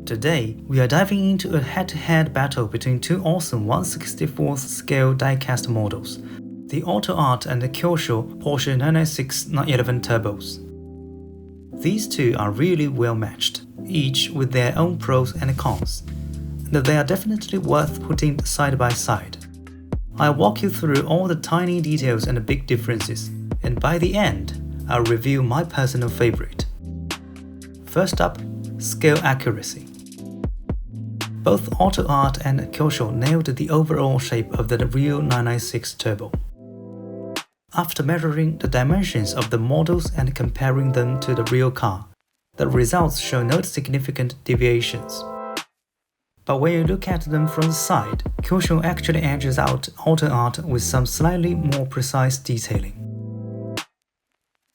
Today, we are diving into a head-to-head battle between two awesome 1/64th scale die-cast models, the AutoArt and the Kyosho Porsche 996 911 Turbos. These two are really well matched, each with their own pros and cons, and they are definitely worth putting side by side. I'll walk you through all the tiny details and the big differences, and by the end, I'll review my personal favorite. First up, scale accuracy. Both AutoArt and Kyosho nailed the overall shape of the real 996 Turbo. After measuring the dimensions of the models and comparing them to the real car, the results show no significant deviations. But when you look at them from the side, Kyosho actually edges out AutoArt with some slightly more precise detailing.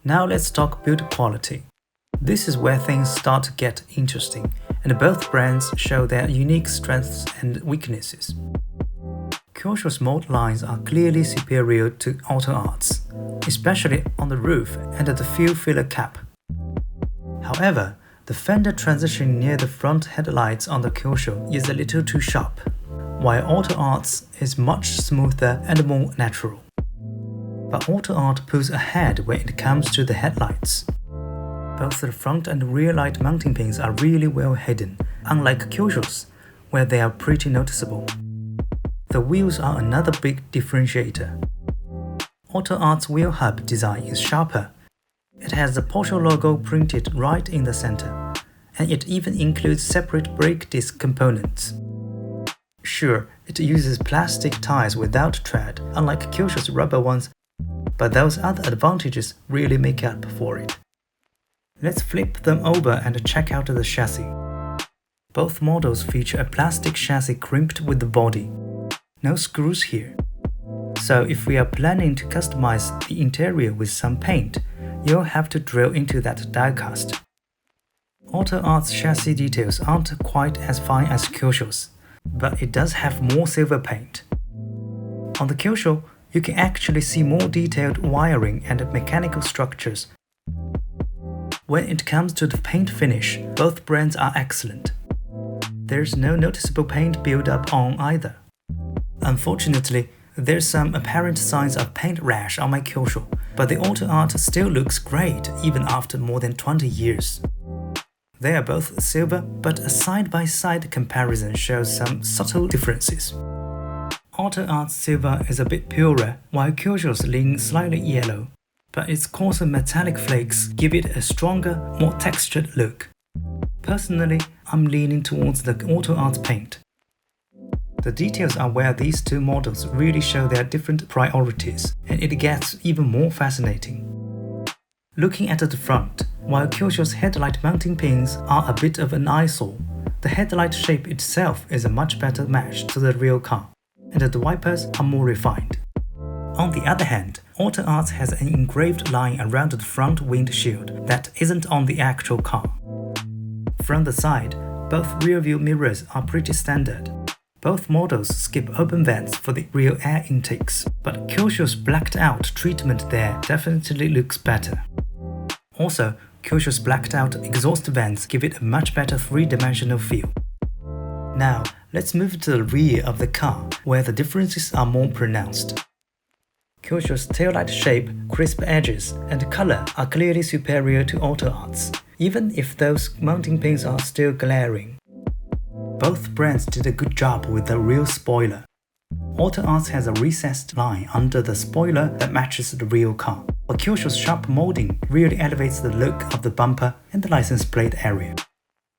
Now let's talk build quality. This is where things start to get interesting, and both brands show their unique strengths and weaknesses. Kyosho's mold lines are clearly superior to AutoArt's, especially on the roof and the fuel filler cap. However, the fender transition near the front headlights on the Kyosho is a little too sharp, while AutoArt's is much smoother and more natural. But AutoArt pulls ahead when it comes to the headlights. Both the front and rear light mounting pins are really well hidden, unlike Kyosho's, where they are pretty noticeable. The wheels are another big differentiator. AutoArt's wheel hub design is sharper. It has the Porsche logo printed right in the center, and it even includes separate brake disc components. Sure, it uses plastic tires without tread, unlike Kyosho's rubber ones, but those other advantages really make up for it. Let's flip them over and check out the chassis. Both models feature a plastic chassis crimped with the body. No screws here. So if we are planning to customize the interior with some paint, you'll have to drill into that die-cast. AutoArt's chassis details aren't quite as fine as Kyosho's, but it does have more silver paint. On the Kyosho, you can actually see more detailed wiring and mechanical structures. When it comes to the paint finish, both brands are excellent. There's no noticeable paint build-up on either. Unfortunately, there's some apparent signs of paint rash on my Kyosho, but the AutoArt still looks great even after more than 20 years. They are both silver, but a side-by-side comparison shows some subtle differences. AutoArt's silver is a bit purer, while Kyosho's leans slightly yellow, but its coarser metallic flakes give it a stronger, more textured look. Personally, I'm leaning towards the AutoArt paint. The details are where these two models really show their different priorities, and it gets even more fascinating. Looking at the front, while Kyosho's headlight mounting pins are a bit of an eyesore, the headlight shape itself is a much better match to the real car, and the wipers are more refined. On the other hand, AutoArt has an engraved line around the front windshield that isn't on the actual car. From the side, both rear-view mirrors are pretty standard. Both models skip open vents for the rear air intakes, but Kyosho's blacked-out treatment there definitely looks better. Also, Kyosho's blacked-out exhaust vents give it a much better three-dimensional feel. Now, let's move to the rear of the car, where the differences are more pronounced. Kyosho's taillight shape, crisp edges, and color are clearly superior to AutoArt's, even if those mounting pins are still glaring. Both brands did a good job with the rear spoiler. AutoArt has a recessed line under the spoiler that matches the real car, while Kyosho's sharp molding really elevates the look of the bumper and the license plate area.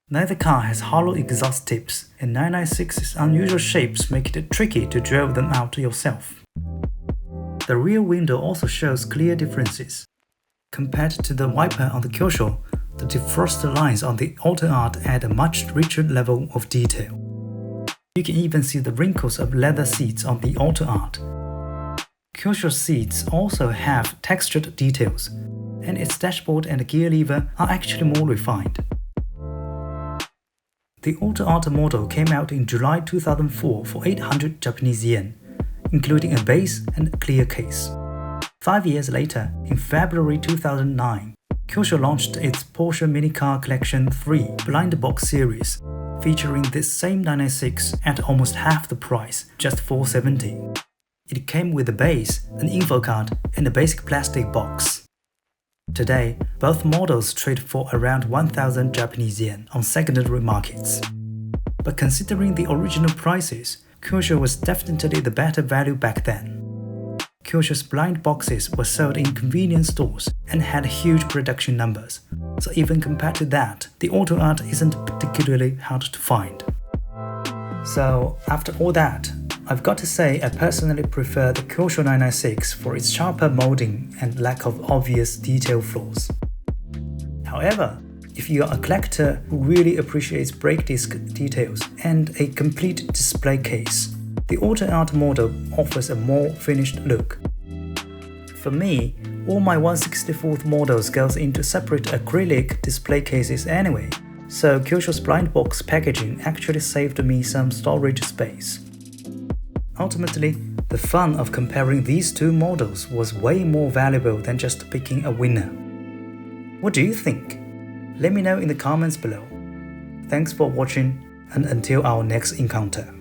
Neither car has hollow exhaust tips, and 996's unusual shapes make it tricky to drill them out yourself. The rear window also shows clear differences. Compared to the wiper on the Kyosho, the defroster lines on the AutoArt add a much richer level of detail. You can even see the wrinkles of leather seats on the AutoArt. Kyosho's seats also have textured details, and its dashboard and gear lever are actually more refined. The AutoArt model came out in July 2004 for 800 Japanese yen, including a base and clear case. 5 years later, in February 2009, Kyosho launched its Porsche Minicar Collection 3 blind box series, featuring this same 996 at almost half the price, just $470. It came with a base, an info card, and a basic plastic box. Today, both models trade for around 1,000 Japanese yen on secondary markets. But considering the original prices, Kyosho was definitely the better value back then. Kyosho's blind boxes were sold in convenience stores and had huge production numbers, so even compared to that, the auto art isn't particularly hard to find. So after all that, I've got to say I personally prefer the Kyosho 996 for its sharper molding and lack of obvious detail flaws. However, if you are a collector who really appreciates brake disc details and a complete display case, the auto art model offers a more finished look. For me, all my 1/64 models goes into separate acrylic display cases anyway, so Kyosho's blind box packaging actually saved me some storage space. Ultimately, the fun of comparing these two models was way more valuable than just picking a winner. What do you think? Let me know in the comments below. Thanks for watching, and until our next encounter.